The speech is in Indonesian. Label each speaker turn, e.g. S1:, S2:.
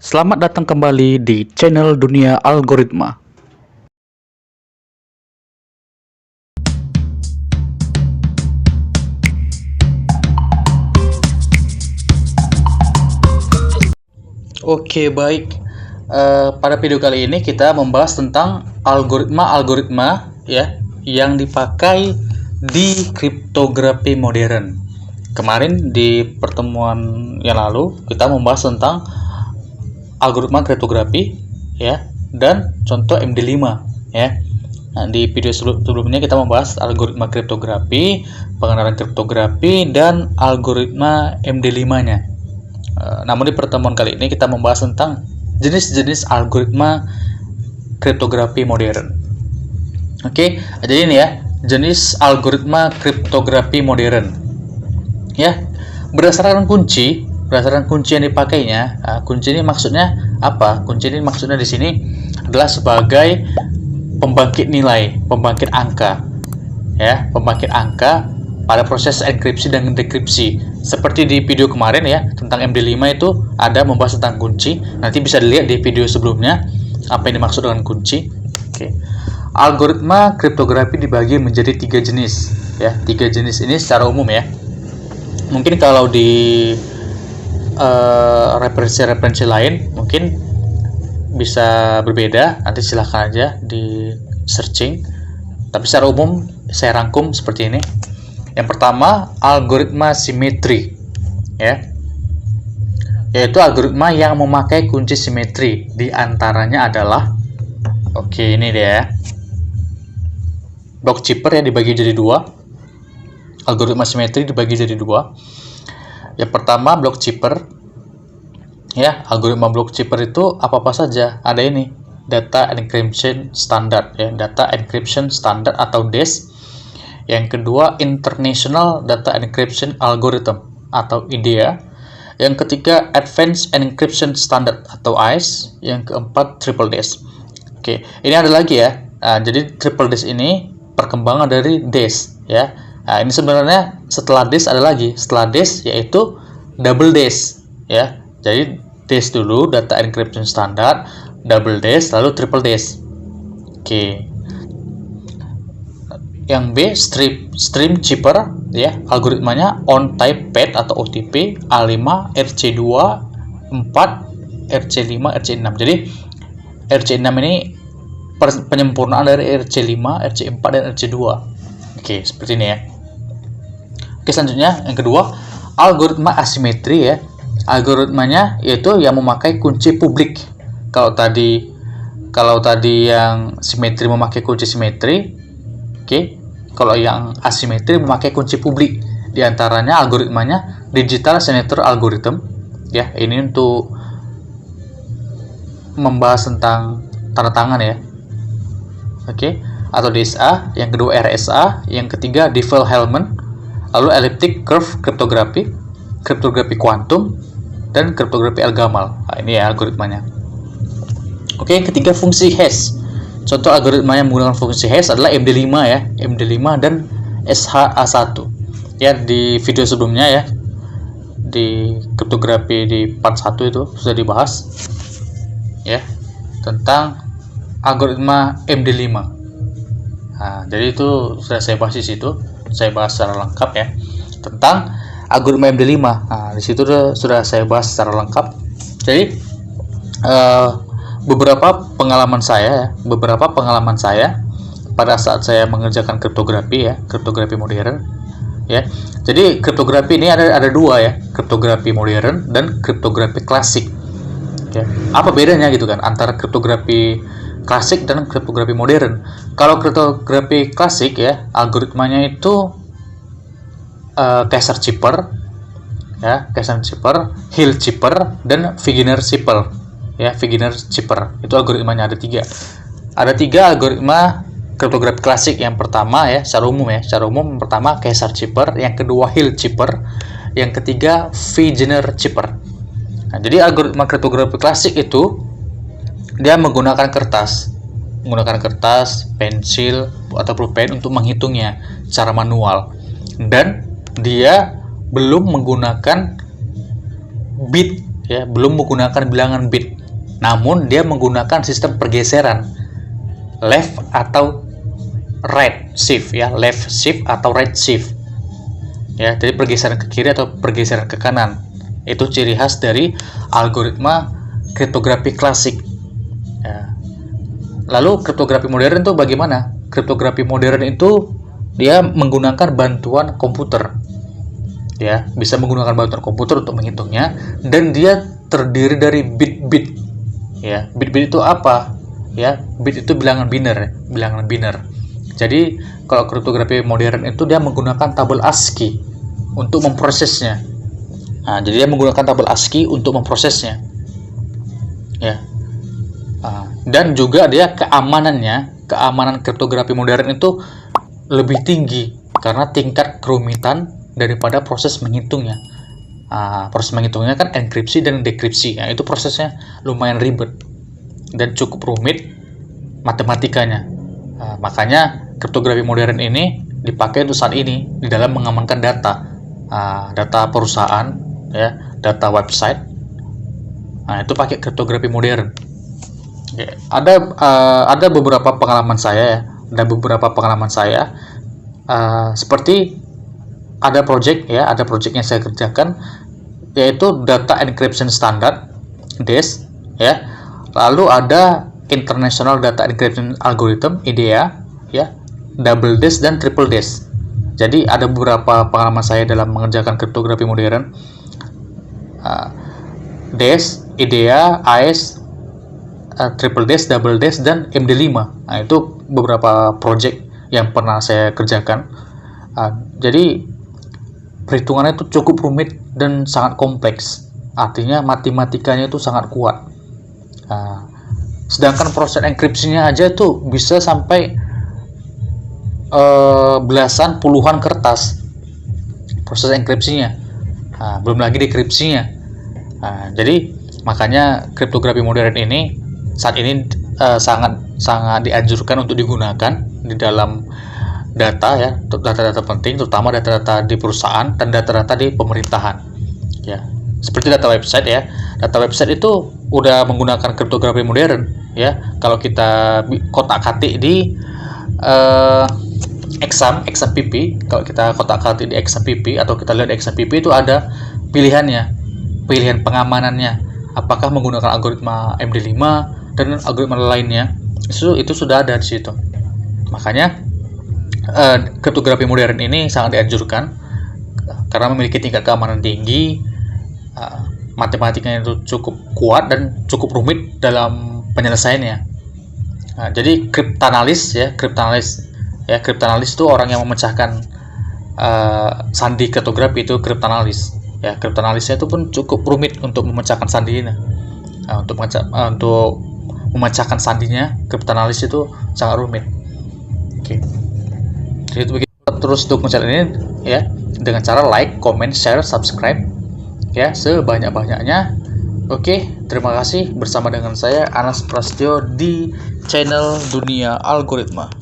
S1: Selamat datang kembali di channel Dunia Algoritma. Oke, baik. Pada video kali ini kita membahas tentang algoritma ya yang dipakai di kriptografi modern. Kemarin di pertemuan yang lalu kita membahas tentang algoritma kriptografi ya dan contoh MD5 ya. Nah, di video sebelumnya kita membahas algoritma kriptografi, pengenalan kriptografi dan algoritma MD5-nya. Namun di pertemuan kali ini kita membahas tentang jenis-jenis algoritma kriptografi modern. Oke, jadi ini ya, jenis algoritma kriptografi modern. Ya, berdasarkan kunci yang dipakainya. Kunci ini maksudnya apa? Kunci ini maksudnya di sini adalah sebagai pembangkit nilai, pembangkit angka. Ya, pembangkit angka pada proses enkripsi dan dekripsi. Seperti di video kemarin ya, tentang MD5 itu ada membahas tentang kunci. Nanti bisa dilihat di video sebelumnya apa yang dimaksud dengan kunci. Oke. Algoritma kriptografi dibagi menjadi 3 jenis ya. 3 jenis ini secara umum ya. Mungkin kalau di referensi lain mungkin bisa berbeda, nanti silahkan aja di searching, tapi secara umum saya rangkum seperti ini. Yang pertama, algoritma simetri ya, yaitu algoritma yang memakai kunci simetri. Di antaranya adalah ini dia, block chipper ya, dibagi jadi 2. Algoritma simetri dibagi jadi 2. Yang pertama, block chipper ya. Algoritma block chipper itu apa saja? Ada ini, data encryption standard ya, data encryption standard atau DES. Yang kedua, international data encryption algorithm atau IDEA. Yang ketiga, advanced encryption standard atau AES. Yang keempat, triple DES. Oke, ini ada lagi ya. Jadi triple DES ini perkembangan dari DES ya. Nah, ini sebenarnya setelah DES ada lagi. Setelah DES yaitu double DES ya. Jadi DES dulu, data encryption standard, double DES, lalu triple DES. Oke. Yang B, stream chipper ya. Algoritmanya on type pad atau OTP A5, RC2, 4, RC5, RC6. Jadi RC6 ini penyempurnaan dari RC5, RC4 dan RC2. Oke, seperti ini ya. Oke, selanjutnya yang kedua, algoritma asimetri ya. Algoritmanya yaitu yang memakai kunci publik. Kalau tadi yang simetri memakai kunci simetri, oke. Kalau yang asimetri memakai kunci publik. Di antaranya algoritmanya digital signature algorithm ya. Ini untuk membahas tentang tanda tangan ya. Oke, atau DSA. Yang kedua RSA, yang ketiga Diffie-Hellman, lalu elliptic curve kriptografi, kriptografi kuantum, dan kriptografi Elgamal. Nah, ini ya algoritmanya. Oke, yang ketiga fungsi hash. Contoh algoritma yang menggunakan fungsi hash adalah MD5 ya, MD5 dan SHA-1. Ya, di video sebelumnya ya, di kriptografi di part 1 itu sudah dibahas ya tentang algoritma MD5. Nah, jadi itu sudah saya bahas di situ. Saya bahas secara lengkap ya tentang algoritma MD5. Nah, di situ sudah saya bahas secara lengkap. Jadi beberapa pengalaman saya pada saat saya mengerjakan kriptografi ya, kriptografi modern ya. Jadi kriptografi ini ada dua ya, kriptografi modern dan kriptografi klasik. Ya. Apa bedanya gitu kan antara kriptografi klasik dan kriptografi modern? Kalau kriptografi klasik ya, algoritmanya itu Caesar chipper ya, Caesar chipper, Hill chipper, dan Wegener chipper ya. Wegener chipper itu algoritmanya ada 3 algoritma kriptografi klasik. Yang pertama ya, secara umum yang pertama Caesar chipper, yang kedua Hill chipper, yang ketiga Wegener chipper. Nah, jadi algoritma kriptografi klasik itu dia menggunakan kertas, pensil atau pulpen untuk menghitungnya secara manual, dan dia belum menggunakan bit ya, belum menggunakan bilangan bit, namun dia menggunakan sistem pergeseran left atau right shift, ya, left shift atau right shift, ya. Jadi pergeseran ke kiri atau pergeseran ke kanan. Itu ciri khas dari algoritma kriptografi klasik, ya. Lalu kriptografi modern itu bagaimana? Kriptografi modern itu dia menggunakan bantuan komputer, ya, bisa menggunakan bantuan komputer untuk menghitungnya, dan dia terdiri dari bit-bit, ya. Bit-bit itu apa? Ya, bit itu bilangan biner, bilangan biner. Jadi kalau kriptografi modern itu dia menggunakan tabel ASCII untuk memprosesnya. Nah, jadi dia menggunakan tabel ASCII untuk memprosesnya, ya. Dan juga dia keamanan kriptografi modern itu lebih tinggi karena tingkat kerumitan daripada proses menghitungnya. Proses menghitungnya kan enkripsi dan dekripsi. Itu prosesnya lumayan ribet dan cukup rumit matematikanya. Makanya kriptografi modern ini dipakai untuk saat ini di dalam mengamankan data, data perusahaan, ya, data website. Itu pakai kriptografi modern. Ya, ada beberapa pengalaman saya, ya. Ada beberapa pengalaman saya, seperti ada project yang saya kerjakan, yaitu data encryption standard DES, ya. Lalu ada international data encryption algorithm IDEA, ya, double DES dan triple DES. Jadi ada beberapa pengalaman saya dalam mengerjakan kriptografi modern. DES, IDEA, AES, triple DES, double DES, dan MD5. Itu beberapa project yang pernah saya kerjakan. Jadi perhitungannya itu cukup rumit dan sangat kompleks. Artinya matematikanya itu sangat kuat. Sedangkan proses enkripsinya aja tuh bisa sampai belasan puluhan kertas proses enkripsinya. Belum lagi dekripsinya. Jadi makanya kriptografi modern ini saat ini sangat dianjurkan untuk digunakan di dalam data, ya, data-data penting, terutama data-data di perusahaan dan data-data di pemerintahan, ya. Seperti data website, ya. Data website itu udah menggunakan kriptografi modern, ya. Kalau kita kotak-katik di exam PP, kalau kita kotak-katik di exam PP atau kita lihat di exam PP itu ada pilihan pengamanannya, apakah menggunakan algoritma MD5 dan algoritma lainnya. Itu sudah ada di situ. Makanya kriptografi modern ini sangat dianjurkan karena memiliki tingkat keamanan tinggi, matematikanya itu cukup kuat dan cukup rumit dalam penyelesaiannya. Jadi kriptanalis itu orang yang memecahkan sandi kriptografi, itu kriptanalis. Ya, kriptanalisnya itu pun cukup rumit untuk memecahkan sandinya. Untuk memecahkan sandinya, kriptanalis itu sangat rumit. Oke. Jadi itu begitu. Terus dukung channel ini, ya, dengan cara like, comment, share, subscribe, ya, sebanyak-banyaknya. Oke, terima kasih bersama dengan saya Anas Prasetyo di channel Dunia Algoritma.